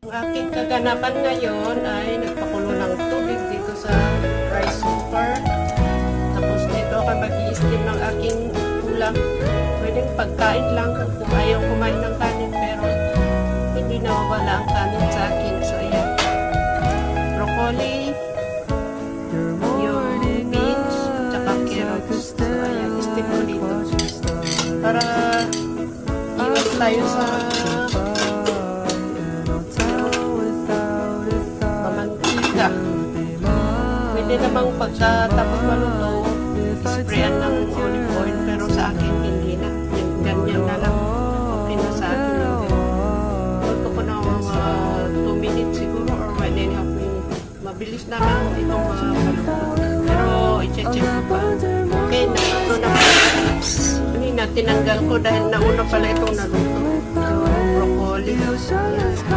Ang aking kaganapan ngayon ay nagpakulo ng tubig dito sa rice cooker. Tapos dito ako mag-i-steam ng aking ulam. Pwedeng pagkain lang kung ayaw kumain ng kanin, pero hindi nawawala ang kanin sa akin. So ayan, broccoli, yung beans, tsaka carrots. So ayan, i-steam ko dito para iwas tayo sa mamantika. Pwede namang pagkatapos maluto, sprayan ng olive oil, pero sa akin hindi na. Ganyan na lang. Okay na sa akin yun. Luto ko ng 2 minutes siguro or 1.5 minutes. Mabilis naman itong maluto. Pero i-check ko pa. Okay, naluto na po. Kanina tinanggal ko dahil nauna pala itong naluto. Yung broccoli. Ayan.